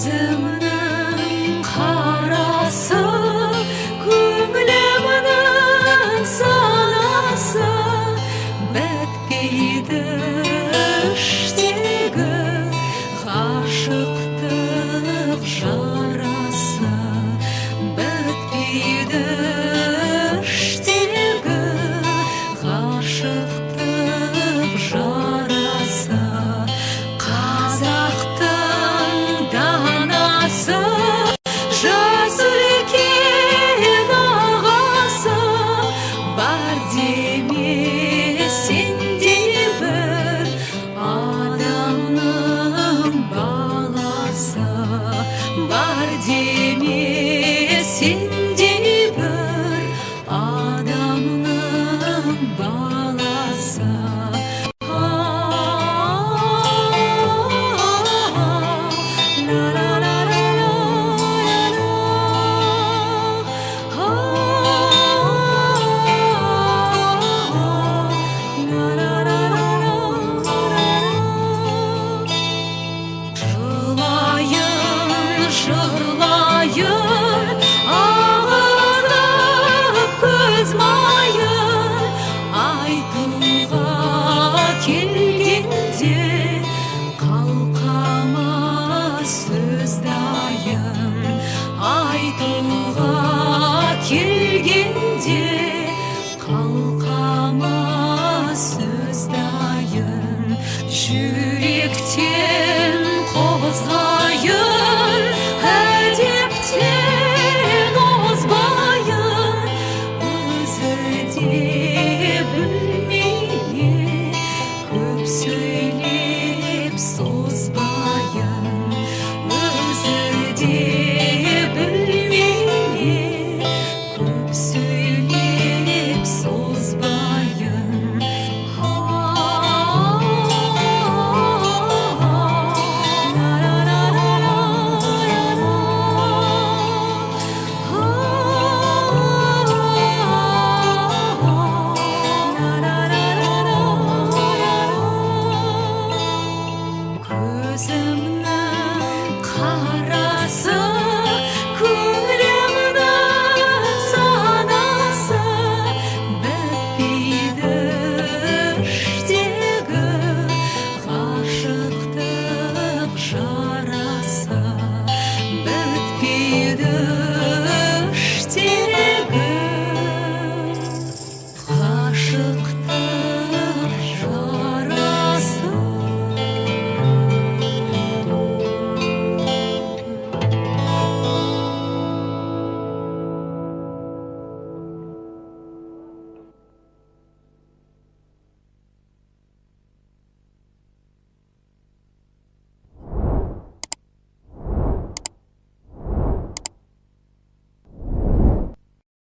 көзімнің қарасы, көңілімнің санасы, бітпейді іштегі ғашықтық жарасы, бітпейді іштегі ғашықтық жарасы. Қазақтың данасы, жас үлкен ағасы, бар деме сенде бір адамның баласы, бар деме сенде бір адамның баласы. Жырлайын, ағарып көз майын, айтуға келгенде қалқама сөз дайын, айтуға келгенде қалқама сөз дайын, жүректен қозға